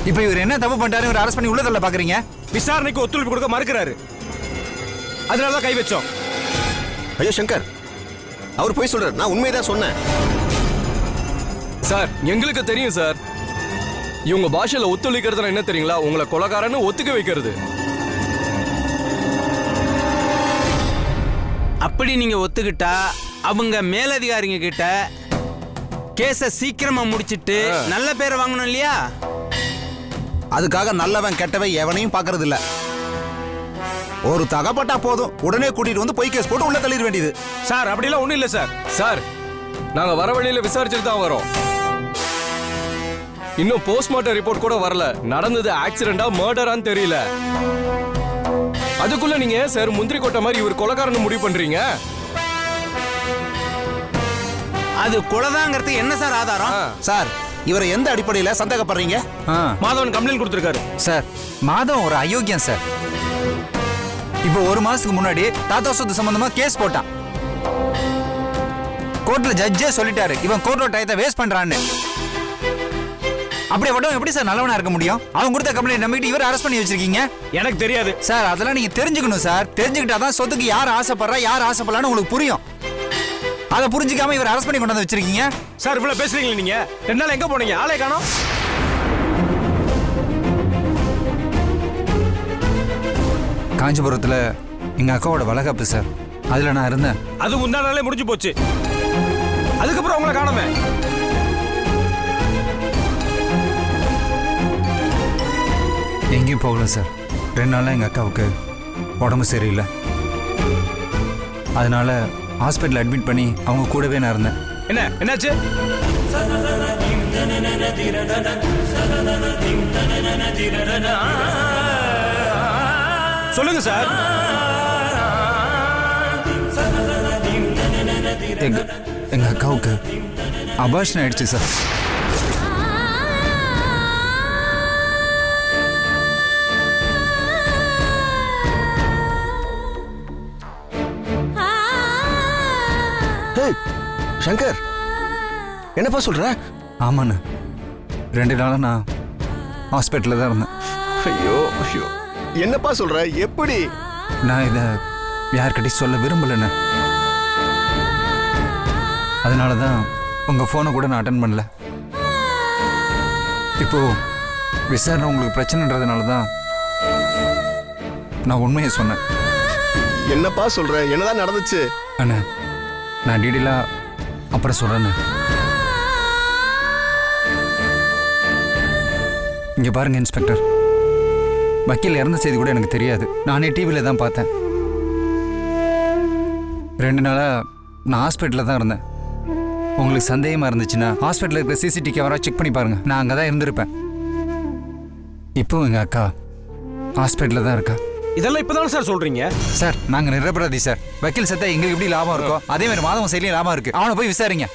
இப்போ இவர் என்ன தப்பு பண்ணிட்டாரு? இவர் அரெஸ்ட் பண்ணி உள்ள தள்ள பாக்குறீங்க? விசாரணைக்கு ஒத்துழைப்பு கொடுக்க மறுக்கிறாரு. அதனாலதான் கை வச்சோம். ஐயோ சங்கர், அவர் போய் சொல்றாரு. நான் உண்மையதான் சொன்னேன். சார் எங்களுக்கு தெரியும் சார். இவங்க பாஷையில ஒத்துழைக்கிறதுனா என்ன தெரியுங்களா? உங்களை கொலைகாரன்னு ஒத்துக்க வைக்கிறது. அப்படி நீங்க ஒத்துக்கிட்டா அவங்க மேலதிகாரிங்க கிட்ட கேஸ சீக்கிரமா முடிச்சிட்டு நல்ல பேரை வாங்கணும் இல்லையா? அதுக்காக நல்லவன் கெட்டவன் எவனையும் பாக்குறது இல்ல. ஒரு தகப்பட்டா போதும், உடனே கூட்டிட்டு வந்து பொய் கேஸ் போட்டு உள்ள தள்ளிட வேண்டியது. சார் அப்படிலாம் ஒண்ணும் இல்ல சார். சார் நாங்க வர வழியில விசாரிச்சுட்டு தான் வரோம். இன்னும் போஸ்ட்மார்ட்டம் ரிப்போர்ட் கூட வரல. நடந்தது ஆக்சிடென்டா மர்டரான்னு தெரியல. அதுக்குள்ள நீங்க சார் முந்திரி கொட்டை மாதிரி இவர் கொலைகாரன்னு முடிவு பண்றீங்க? அது கொலைதாங்கிறது என்ன சார் ஆதாரம்? சார் இவரை எந்த அடிப்படையில சந்தேகப்படுறீங்க? மாதவன் கம்ப்ளைண்ட் கொடுத்திருக்காரு. சார் மாதவன் ஒரு அயோக்கியம் சார். இப்போ ஒரு மாசத்துக்கு முன்னாடி தாத்தா சொத்து சம்பந்தமா கேஸ் போட்டான். கோர்ட்ல ஜட்ஜே சொல்லிட்டாரு இவன் கோர்ட்டோட டயத்தை வேஸ்ட் பண்றான்னு. அப்படி வட்டம் எப்படி சார் நல்லவனா இருக்க முடியும்? அவங்க கொடுத்த கம்ப்ளைண்ட் நம்பிட்டு இவர் அரெஸ்ட் பண்ணி வச்சிருக்கீங்க. எனக்கு தெரியாது சார். அதெல்லாம் நீங்க தெரிஞ்சுக்கணும் சார். தெரிஞ்சுக்கிட்டாதான் சொத்துக்கு யார் ஆசைப்படுறா யார் ஆசைப்படலான்னு உங்களுக்கு புரியும். அதை புரிஞ்சுக்காம இவர் அரெஸ்ட் பண்ணி கொண்டு வந்து வச்சிருக்கீங்க. சார் இவ்வளவு பேசுறீங்களா நீங்க? 2 நாள் எங்க போனீங்க? ஆளே காணோம். காஞ்சிபுரத்துல எங்க அக்காவோட வளகாப்பு சார். அதுல நான் இருந்தேன். அது முந்தா நாளே முடிஞ்சு போச்சு. அதுக்கப்புறம் உங்களை காணோமே. எங்கேயும் போகல சார். 2 நாளா எங்க அக்காவுக்கு உடம்பு சரியில்லை. அதனால ஹாஸ்பிட்டல் அட்மிட் பண்ணி அவங்க கூடவே நான் இருந்தேன். என்னாச்சு? சொல்லுங்க சார். எங்க அக்காவுக்கு அபார்ஷன் ஆயிடுச்சு சார். சங்கர், என்னப்பா சொல்ற? ஆமாண்ண, 2 நாளா நான் ஹாஸ்பிட்டலில் தான் இருந்தேன். ஐயோ ஐயோ, என்னப்பா சொல்ற? எப்படி? நான் இதை யார்கிட்டையும் சொல்ல விரும்பலண்ண. அதனால தான் உங்கள் ஃபோனை கூட நான் அட்டன் பண்ணல. இப்போ விசாரணை உங்களுக்கு பிரச்சனைன்றதுனால தான் நான் உண்மையை சொன்னேன். என்னப்பா சொல்ற? என்னதான் நடந்துச்சு? அண்ணா நான் டீடெயிலாக அப்புறம் சொல்கிறேண்ணே. இங்கே பாருங்க இன்ஸ்பெக்டர், வக்கீல் இறந்த செய்தி கூட எனக்கு தெரியாது. நானே டிவியில் தான் பார்த்தேன். 2 நாளாக நான் ஹாஸ்பிட்டலில் தான் இருந்தேன். உங்களுக்கு சந்தேகமாக இருந்துச்சுன்னா ஹாஸ்பிட்டலில் இருக்கிற சிசிடிவி கேமரா செக் பண்ணி பாருங்கள். நான் அங்கே தான் இருந்திருப்பேன். இப்போ எங்கள் அக்கா ஹாஸ்பிட்டலில் தான் இருக்கா. இதெல்லாம் இப்பதானே சார் சொல்றீங்க? சார் நாங்கள் நிரபராதி சார். வக்கீல் செத்தா எங்களுக்கு எப்படி லாபம் இருக்கோ அதே மாதிரி மாதவன் செயலியும் லாபம் இருக்கு. அவனை போய் விசாரிங்க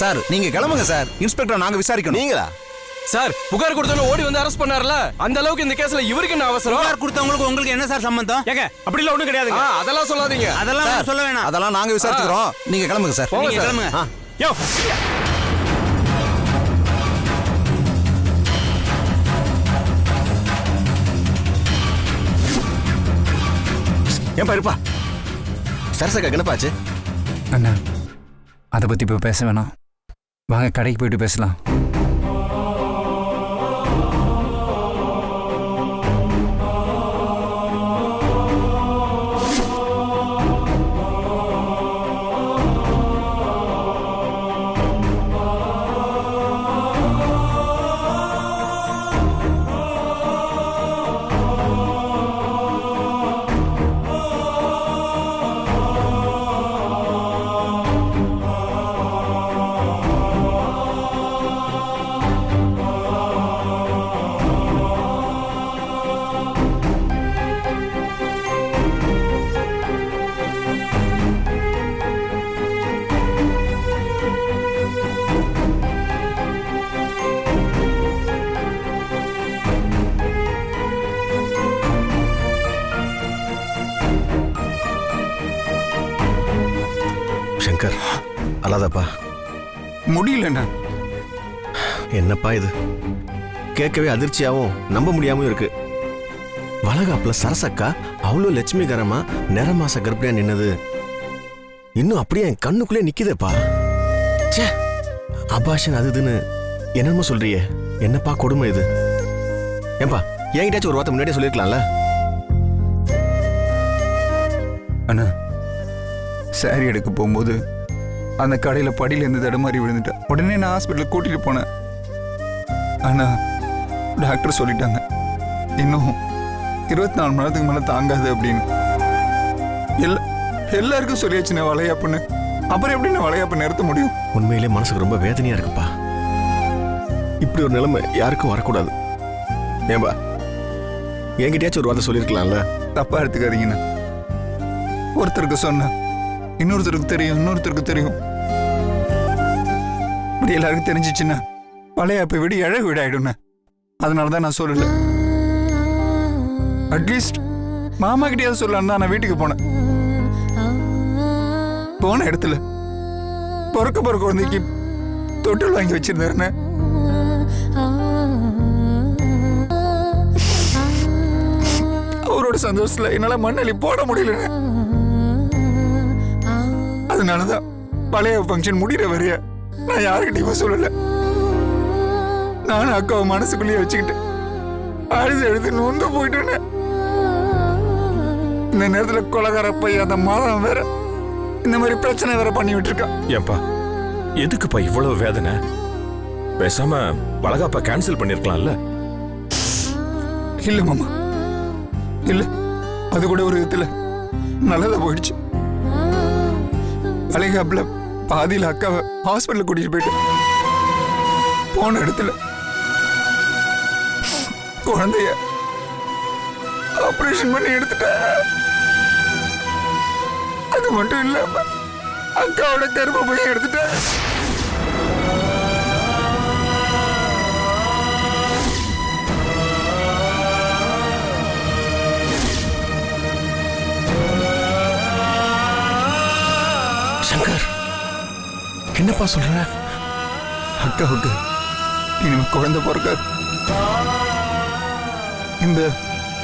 சார். நீங்க கிளம்புங்க சார். இன்ஸ்பெக்டர் நாங்க விசாரிக்கணும். நீங்களா? சார் புகார் கொடுத்தவங்க ஓடி வந்து அரெஸ்ட் பண்ணார்ல, அந்த அளவுக்கு இந்த கேஸ்ல இவருக்கு என்ன அவசரம்? புகார் கொடுத்தவங்களுக்கு உங்களுக்கு என்ன சார் சம்பந்தம்? ஏங்க அப்படிலாம் ஒண்ணும் கிடையாது. அதெல்லாம் சொல்லாதீங்க. அதெல்லாம் சொல்ல வேணாம். அதெல்லாம் நாங்க விசாரிச்சுக்கிறோம். நீங்க கிளம்புங்க சார். நீங்க கிளம்புங்க. யோ ஏன்பா இருப்பா? சரசக்கா என்னப்பாச்சு? அண்ணா அதை பற்றி இப்போ பேச வேணாம். வாங்க கடைக்கு போயிட்டு பேசலாம். சங்கர், அல்லாதப்பா. முடியலண்ணா. என்னப்பா இது? கேட்கவே அதிர்ச்சியாவும் நம்ப முடியாம இருக்கு. வளகாப்புல சரசக்கா அவ்வளோ லட்சுமிகரமா நிறமாச கர்ப்பிணியா நின்னது இன்னும் அப்படியே என் கண்ணுக்குள்ளே நிக்குதேப்பா. ச்சே, அபாஷன் அது இதுன்னு என்னமோ சொல்றியே, என்னப்பா கொடுமை இது. ஏன்பா என்கிட்டயாச்சும் ஒரு வார்த்தை முன்னாடியே சொல்லிருக்கலாம்ல. அண்ணா, சாரி எடுக்க போகும்போது அந்த கடையில் படியிலேருந்து தடுமாறி விழுந்துட்டேன். உடனே நான் ஹாஸ்பிட்டலுக்கு கூட்டிகிட்டு போனேன். ஆனால் டாக்டர் சொல்லிட்டாங்க இன்னும் 24 மணி நேரத்துக்கு மேலே தாங்காது அப்படின்னு. எல்லாருக்கும் சொல்லியாச்சுண்ணே வளையாப்புன்னு. அப்புறம் எப்படி நான் வளையாப்பு நிறுத்த முடியும்? உண்மையிலே மனசுக்கு ரொம்ப வேதனையா இருக்குப்பா. இப்படி ஒரு நிலைமை யாருக்கும் வரக்கூடாது. ஏன்பா என்கிட்டயாச்சும் ஒரு வார்த்தை சொல்லியிருக்கலாம்ல. தப்பா எடுத்துக்காதீங்கண்ணா. ஒருத்தருக்கு சொன்ன இன்னொருத்தருக்கு தெரியும். இப்படி எல்லாருக்கும் தெரிஞ்சிச்சுன்னா வளையாப்பை விட இழகு வீடாயிடும்ண்ணே. அதனால தான் நான் சொல்லல. அட்லீஸ்ட் மாமா கிட்டயாவது சொல்லலான்னு தான் நான் வீட்டுக்கு போனேன். போன இடத்துல பொறுக்க குழந்தைக்கு தொட்டில் வாங்கி வச்சிருந்தாருண்ணே. அவரோட சந்தோஷத்துல என்னால மண்ணலி போட முடியல. அதனாலதான் பழைய ஃபங்க்ஷன் முடிகிற வரைய நான் யாருக்கிட்டையுமே சொல்லல. நானும் அக்காவை மனசுக்குள்ளேயே வச்சுக்கிட்டு அழுது நொந்து போயிட்டேன்னு. இந்த நேரத்துல கொலகார பையன் அந்த மாதம் வேற இந்த மாதிரி பிரச்சனை வேற பண்ணி விட்டுருக்கான். ஏன்பா எதுக்குப்பா இவ்வளவு வேதனை? பேசாம வளகாப்ப கேன்சல் பண்ணிருக்கலாம்ல. இல்ல மாமா, இல்ல, அது கூட ஒரு விதத்துல நல்லதா போயிடுச்சு. வளைகாப்புல பாதியில அக்காவை ஹாஸ்பிட்டல் கூட்டிட்டு போயிட்டு போன இடத்துல குழந்தைய ஆபரேஷன் பண்ணி எடுத்துட்டேன். அது மட்டும் இல்லாம அக்காவோட கர்ப்பப்பையை எடுத்துட்டேன். சங்கர், என்னப்பா சொல்ற? அக்காவுக்கு இனிமே குழந்தை பிறக்காது. இந்த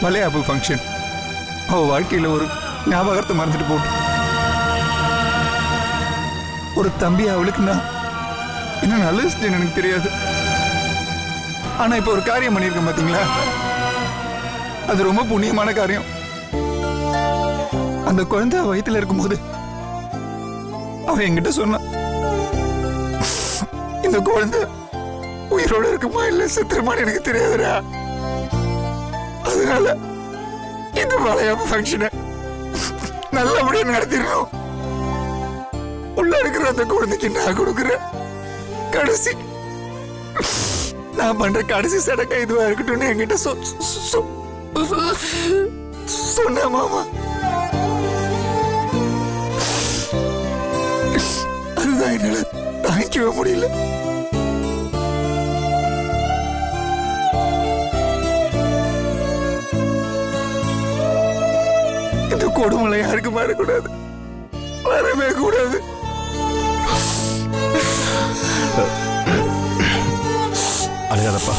வளையாப்பு ஃபங்க்ஷன் அவ வாழ்க்கையில ஒரு ஞாபகத்தை மறந்துட்டு போட்டு ஒரு தம்பி அவளுக்கு நான் என்ன நல்லது செஞ்சேன்னு எனக்கு தெரியாது. ஆனா இப்ப ஒரு காரியம் பண்ணியிருக்கேன் பாத்தீங்களா, அது ரொம்ப புண்ணியமான காரியம். அந்த குழந்தை வயித்துல இருக்கும்போது அவ என்கிட்ட சொன்ன, இந்த குழந்தை உயிரோட இருக்குமா இல்ல செத்துருமான்னு எனக்கு தெரியாதுடா. அதனால இந்த வளையாப்பு ஃபங்க்ஷனை நல்லபடியா நடத்திடணும். உள்ள இருக்கிற அந்த குழந்தைக்கு நான் கொடுக்குற கடைசி, நான் பண்ற கடைசி சடங்கா இதுவா இருக்கட்டும்னு என்கிட்ட சொன்ன மாமா. அதுதான் என்னால தாங்கிக்கவே முடியல. இந்த கொடுமலை யாருக்கு வரக்கூடாது, வரவே கூடாது. அழுகாதப்பா.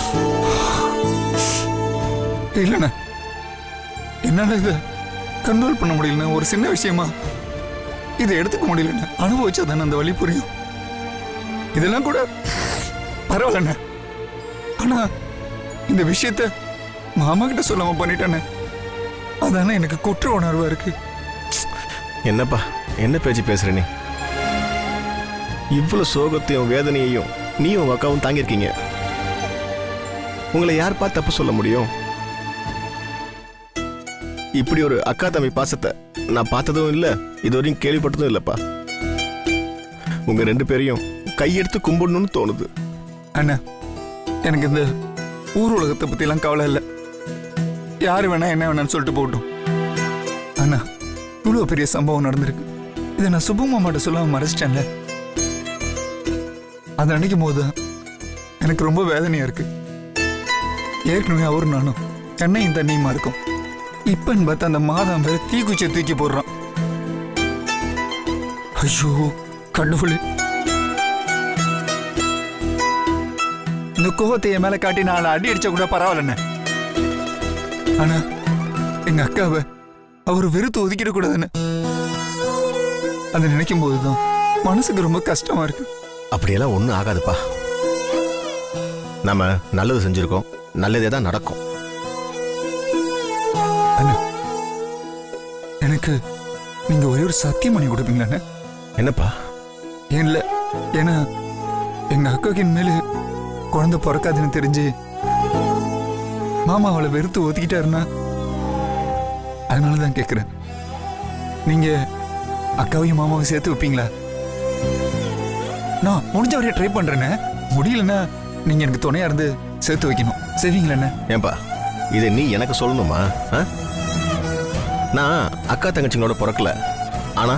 இல்லண்ணா, என்னால இதை கண்ட்ரோல் பண்ண முடியலண்ணா. ஒரு சின்ன விஷயமா இதை எடுத்துக்க முடியலண்ணா. அனுபவிச்சா தானே அந்த வழி புரியும். இதெல்லாம் கூட பரவாயில்லண்ணா. ஆனா இந்த விஷயத்த மாமா கிட்ட சொல்லாம பண்ணிட்டானே, அதானே எனக்கு குற்ற உணர்வா இருக்கு. என்னப்பா என்ன பேச்சு பேசுற நீ? இவ்வளவு சோகத்தையும் வேதனையையும் நீயும் உங்க அக்காவும் தாங்கியிருக்கீங்க. உங்களை யார்ப்பா தப்பு சொல்ல முடியும்? இப்படி ஒரு அக்கா தம்பி பாசத்தை நான் பார்த்ததும் இல்லை, இதுவரையும் கேள்விப்பட்டதும் இல்லப்பா. உங்க 2 பேரையும் கையெடுத்து கும்பிடணும்னு தோணுது. அண்ணா, எனக்கு இந்த ஊர் உலகத்தை பத்தி எல்லாம் கவலை இல்லை. யாரு வேணா என்ன வேணான்னு சொல்லிட்டு போகட்டும். அண்ணா, இவ்வளவு பெரிய சம்பவம் நடந்திருக்கு. இதை நான் சுபமாமாட்ட சொல்லாம மறைச்சிட்டேன்ல. அதை நினைக்கும் போது எனக்கு ரொம்ப வேதனையா இருக்கு. ஏற்கனவே அவரு நானும் எண்ணெயும் தண்ணியுமா இருக்கும். இப்பன்னு பார்த்து அந்த மாதம் வேற தீக்குச்சியை தூக்கி போடுறான். ஐயோ கடவுளே, அந்த கோவத்தை என் மேல காட்டி நான் அடி அடிச்சா கூட பரவாயில்லண்ணே. ஆனா எங்க அக்காவை அவர் வெறுத்து ஒதுக்கிடக்கூடாதுன்னு அதை நினைக்கும் போதுதான் மனசுக்கு ரொம்ப கஷ்டமா இருக்கு. அப்படியெல்லாம் ஒன்றும் ஆகாதுப்பா. நம்ம நல்லது செஞ்சிருக்கோம், நல்லதே தான் நடக்கும். அண்ணா, எனக்கு நீங்க ஒரே ஒரு சத்தியம் பண்ணி கொடுப்பீங்களாண்ணே? என்னப்பா? இல்ல, ஏன்னா எங்க அக்காவுக்கு இனிமேல் குழந்தை பிறக்காதுன்னு தெரிஞ்சு மாமா அவளை வெறுத்து ஒதுக்கிட்டாருன்னா அதனாலதான் கேக்குறேன். நீங்க அக்காவையும் மாமாவையும் சேர்த்து வைப்பீங்களா? நான் முடிஞ்ச வரைய ட்ரை பண்றேன்னு. முடியலன்னா நீங்க எனக்கு துணையா இருந்து சேர்த்து வைக்கணும். செய்வீங்களா? ஏன்பா இதை நீ எனக்கு சொல்லணுமா? நான் அக்கா தங்கச்சிங்களோட பிறக்கல, ஆனா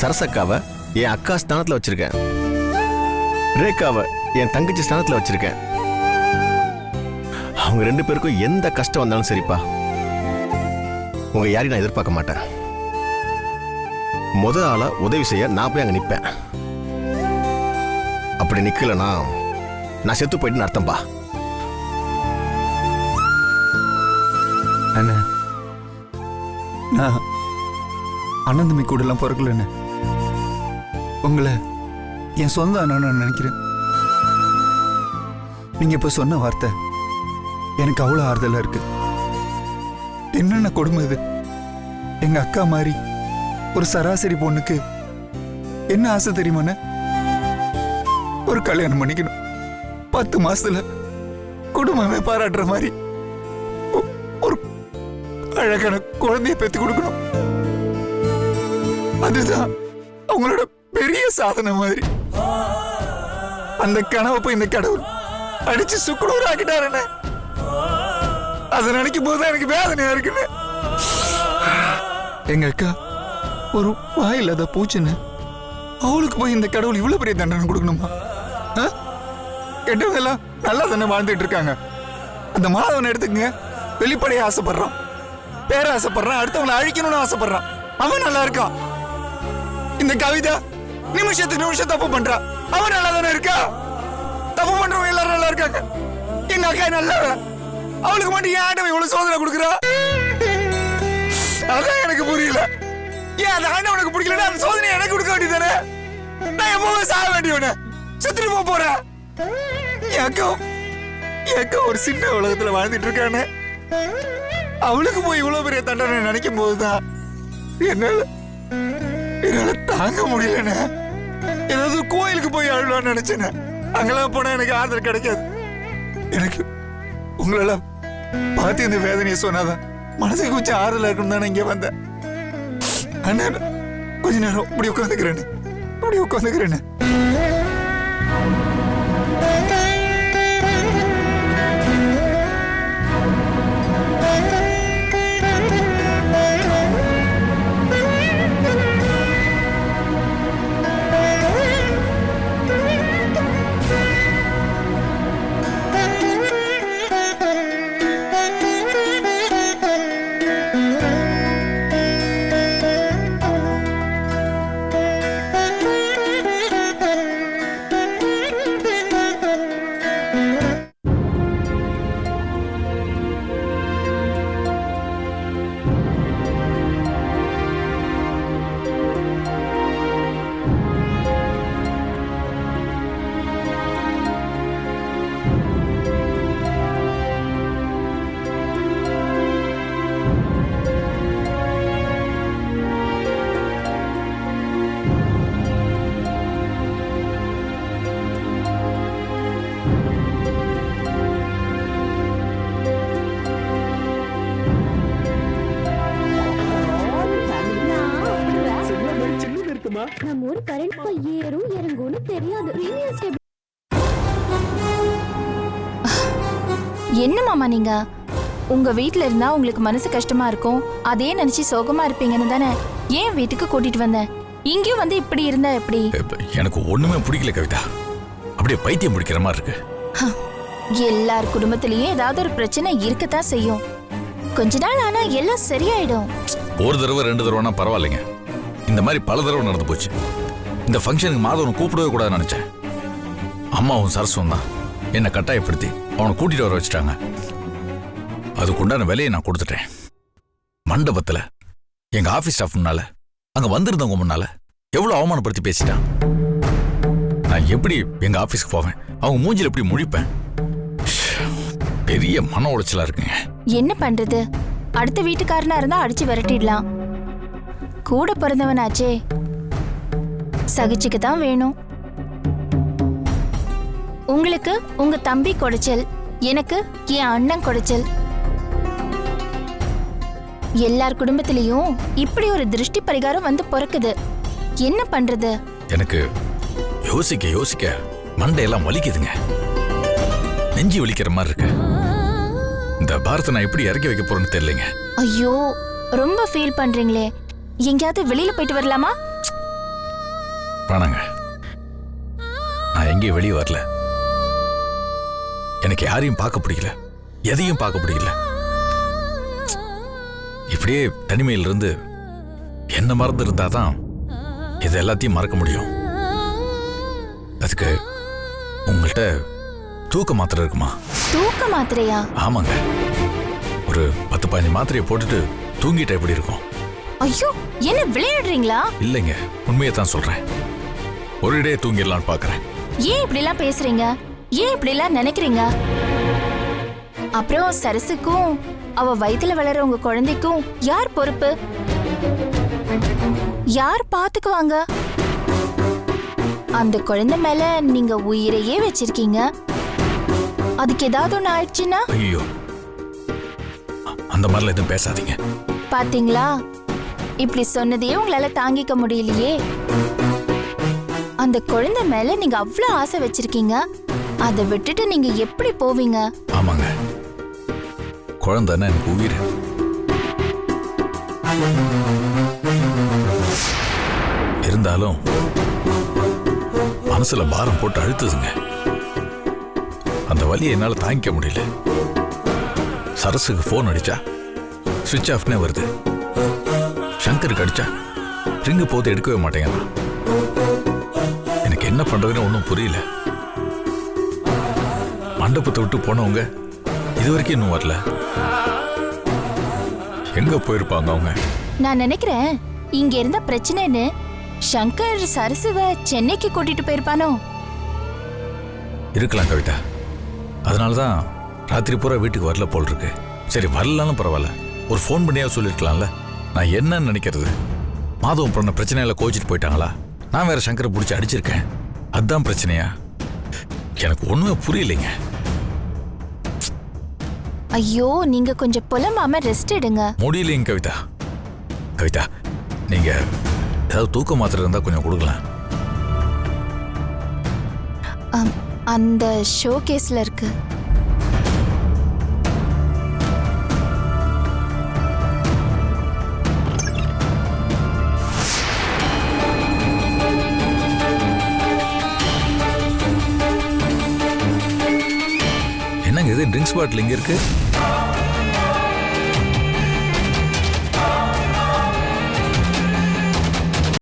சரசக்காவை என் அக்கா ஸ்தானத்துல வச்சிருக்கேன், ரேகாவை என் தங்கச்சி ஸ்தானத்துல வச்சிருக்கேன். அவங்க 2 பேருக்கும் எந்த கஷ்டம் வந்தாலும் சரிப்பா, உங்க யாரையும் நான் எதிர்பார்க்க மாட்டேன். முத ஆளா உதவி செய்ய நான் போய் அங்க நிப்பேன். அப்படி நிக்கலனா நான் செத்து போயிட்டு அர்த்தம்பா. அண்ணா, நான் அண்ணன் தம்பி கூட எல்லாம் பிறக்கலண்ணே. உங்களை என் சொந்த அண்ணன் நான் நினைக்கிறேன். நீங்க இப்ப சொன்ன வார்த்தை எனக்கு அவ்வளவு ஆறுதலா இருக்கு. என்னென்ன கொடுமை இது! எங்க அக்கா மாதிரி ஒரு சராசரி பொண்ணுக்கு என்ன ஆசை தெரியுமாண்ணே? ஒரு கல்யாணம் பண்ணிக்கணும், 10 மாசத்துல குடும்பமே பாராட்டுற மாதிரி ஒரு அழகான குழந்தைய பெத்து கொடுக்கணும். அதுதான் அவங்களோட பெரிய சாதனை மாதிரி. அந்த கனவை போய் இந்த கடவுள் அடிச்சு சுக்குநூறு ஆக்கிட்டாருன்னு அதை நினைக்கும் போதுதான் எனக்கு வேதனையா இருக்குன்னு. எங்க அக்கா ஒரு வாயில்லாத பூச்சுன்னு அவளுக்கு போய் இந்த கடவுள் இவ்வளவு பெரிய தண்டனை கொடுக்கணுமா? கெட்டவங்க எல்லாம் நல்லா தானே வாழ்ந்துட்டு இருக்காங்க. அந்த மாதவனை எடுத்துக்கங்க, வெளிப்படையா ஆசைப்படுறான், பேர ஆசைப்படுறான், அடுத்தவங்களை அழிக்கணும்னு ஆசைப்படுறான், அவன் நல்லா இருக்கான். இந்த கவிதா நிமிஷத்துக்கு நிமிஷம் தப்பு பண்றா, அவன் நல்லா தானே இருக்கா? தப்பு பண்றவங்க எல்லாரும் நல்லா இருக்காங்க. எங்க அக்கா நல்லவ, அவளுக்கு மட்டும் ஏன் ஆண்டவன் இவ்வளவு சோதனை கொடுக்குறா? அதான் எனக்கு புரியல. ஏன் அந்த ஆண்டவனுக்கு பிடிக்கலன்னா அந்த சோதனை எனக்கு கொடுக்க வேண்டியதானே? நான் எப்பவும் சாக வேண்டியவன, சுத்திட்டு போறேன். என் அக்கா ஒரு சின்ன உலகத்துல வாழ்ந்துட்டு இருக்கானே, அவளுக்கு போய் இவ்வளவு பெரிய தண்டனை நினைக்கும் போதுதான் என்னால தாங்க முடியலண்ணே. ஏதாவது கோயிலுக்கு போய் அழுவான்னு நினைச்சேன். அங்கெல்லாம் போனா எனக்கு ஆறுதல் கிடைக்காது. எனக்கு உங்களெல்லாம் பார்த்து இந்த வேதனையை சொன்னாதான் மனசுக்கு கொஞ்சம் ஆறுதலா இருக்கணும் தானே இங்க வந்தேன். அண்ணன் கொஞ்ச நேரம் இப்படி உட்காந்துக்கிறேன்னு. நம்ம ஊர் கரண்ட் போய் ஏறும் இறங்கும்னு தெரியாது. என்ன மாமா நீங்க உங்க வீட்ல இருந்தா உங்களுக்கு மனசு கஷ்டமா இருக்கும், அதே நினைச்சு சோகமா இருப்பீங்கன்னு தானே ஏன் வீட்டுக்கு கூட்டிட்டு வந்தேன். இங்கேயும் வந்து இப்படி இருந்தா எப்படி? எனக்கு ஒண்ணுமே பிடிக்கல கவிதா, அப்படியே பைத்தியம் பிடிக்கிற மாதிரி இருக்கு. எல்லார் குடும்பத்திலயும் ஏதாவது ஒரு பிரச்சனை இருக்கத்தான் செய்யும். கொஞ்ச நாள் ஆனா எல்லாம் சரியாயிடும். ஒரு தடவை 2 தடவைனா பரவாயில்லைங்க, இந்த மாதிரி பல தடவை நடந்து போச்சு. இந்த ஃபங்க்ஷனுக்கு மாதவன் கூப்பிடவே கூடாதுன்னு நினைச்சேன். அம்மாவும் சரஸ்வம் தான் என்னை கட்டாயப்படுத்தி அவனை கூட்டிட்டு வர வச்சுட்டாங்க. அதுக்குண்டான விலையை நான் கொடுத்துட்டேன். மண்டபத்துல எங்க ஆபீஸ் ஸ்டாஃப் முன்னால, அங்க வந்திருந்தவங்க முன்னால எவ்வளவு அவமானப்படுத்தி பேசிட்டான். நான் எப்படி எங்க ஆபீஸ்க்கு போவேன், அவங்க மூஞ்சில எப்படி முழிப்பேன்? பெரிய மன உளைச்சலா இருக்குங்க. என்ன பண்றது? அடுத்த வீட்டுக்காரனா இருந்தா அடிச்சு விரட்டிடலாம். கூட பிறந்தவனாச்சே, சகிச்சுக்க தான் வேணும். உங்களுக்கு உங்க தம்பி குடைச்சல், எனக்கு என் அண்ணன் குடைச்சல். எல்லார் குடும்பத்திலையும் இப்படி ஒரு திருஷ்டி பரிகாரம் வந்து பிறக்குது. என்ன பண்றது? எனக்கு யோசிக்க யோசிக்க மண்டையெல்லாம் வலிக்குதுங்க. நெஞ்சி வலிக்கிற மாதிரி இருக்கு. இந்த பாரத்தை நான் எப்படி இறக்கி வைக்க போறேன்னு தெரியலங்க. ஐயோ, ரொம்ப ஃபீல் பண்றீங்களே. எங்கேயாவது வெளியில போயிட்டு வரலாமா? வேணாங்க, நான் எங்கேயும் வெளியே வரல. எனக்கு யாரையும் பார்க்க பிடிக்கல, எதையும் பார்க்க பிடிக்கல. இப்படியே தனிமையில் இருந்து என்ன மறந்து இருந்தாதான் இது எல்லாத்தையும் மறக்க முடியும். அதுக்கு உங்கள்கிட்ட தூக்க மாத்திரை இருக்குமா? தூக்க மாத்திரையா? ஆமாங்க, ஒரு 10-15 மாத்திரையை போட்டுட்டு தூங்கிட்ட எப்படி இருக்கும்? ஐயோ, என்ன விளையாடுறீங்களா? இல்லைங்க, உண்மையை தான் சொல்றேன். ஒரு இடையே தூங்கிடலான்னு பாக்குறேன். ஏன் இப்படி எல்லாம் பேசுறீங்க? ஏன் இப்படி எல்லாம் நினைக்கிறீங்க? அப்புறம் சரசுக்கும் அவ வயித்துல வளர உங்க குழந்தைக்கும் யார் பொறுப்பு? யார் பாத்துக்குவாங்க? அந்த குழந்தை மேல நீங்க உயிரையே வச்சிருக்கீங்க. அதுக்கு ஏதாவது ஒண்ணு ஆயிடுச்சுன்னா? ஐயோ, அந்த மாதிரிலாம் எதுவும் பேசாதீங்க. பாத்தீங்களா, இப்படி சொன்னதையே உங்களால தாங்கிக்க முடியலையே. அந்த குழந்தை மேல நீங்க அவ்வளவு ஆசை வச்சிருக்கீங்க. அதை விட்டுட்டு நீங்க எப்படி போவீங்க? ஆமாங்க, குழந்தைன்னா எனக்கு உயிர். இருந்தாலும் மனசுல பாரம் போட்டு அழுத்துதுங்க. அந்த வலியை என்னால தாங்கிக்க முடியல. சரசுக்கு போன் அடிச்சா சுவிட்ச் ஆஃப்னே வருது. சங்கருக்கு அடிச்சா ரிங்கு போது எடுக்கவே மாட்டேங்கிறான். எனக்கு என்ன பண்றதுன்னு ஒன்றும் புரியல. மண்டபத்தை விட்டு போனவங்க இது வரைக்கும் இன்னும் வரல. எங்க போயிருப்பாங்க அவங்க? நான் நினைக்கிறேன் இங்க இருந்த பிரச்சனைன்னு சங்கர் சரசுவ சென்னைக்கு கூட்டிட்டு போயிருப்பானோ? இருக்கலாம் கவிதா. அதனாலதான் ராத்திரி பூரா வீட்டுக்கு வரல போல் இருக்கு. சரி, வரலனாலும் பரவாயில்ல, ஒரு ஃபோன் பண்ணியா சொல்லிருக்கலாம்ல. நான் என்ன நினைக்கிறது? மாதவன் பண்ண பிரச்சனையில கோச்சிட்டு போயிட்டாங்களா? நான் வேற சங்கரை பிடிச்சி அடிச்சிருக்கேன். அதுதான் பிரச்சனையா? எனக்கு ஒண்ணுமே புரியலைங்க. ஐயோ, நீங்க கொஞ்சம் புலம்பாம ரெஸ்ட் எடுங்க. முடியலைங்க கவிதா. கவிதா, நீங்க ஏதாவது தூக்க மாத்திரை இருந்தா கொஞ்சம் கொடுக்கலாம். அந்த ஷோ கேஸ்ல இருக்கு. என்னங்க இது ட்ரிங்க்ஸ் பாட்டில் இங்க இருக்கு?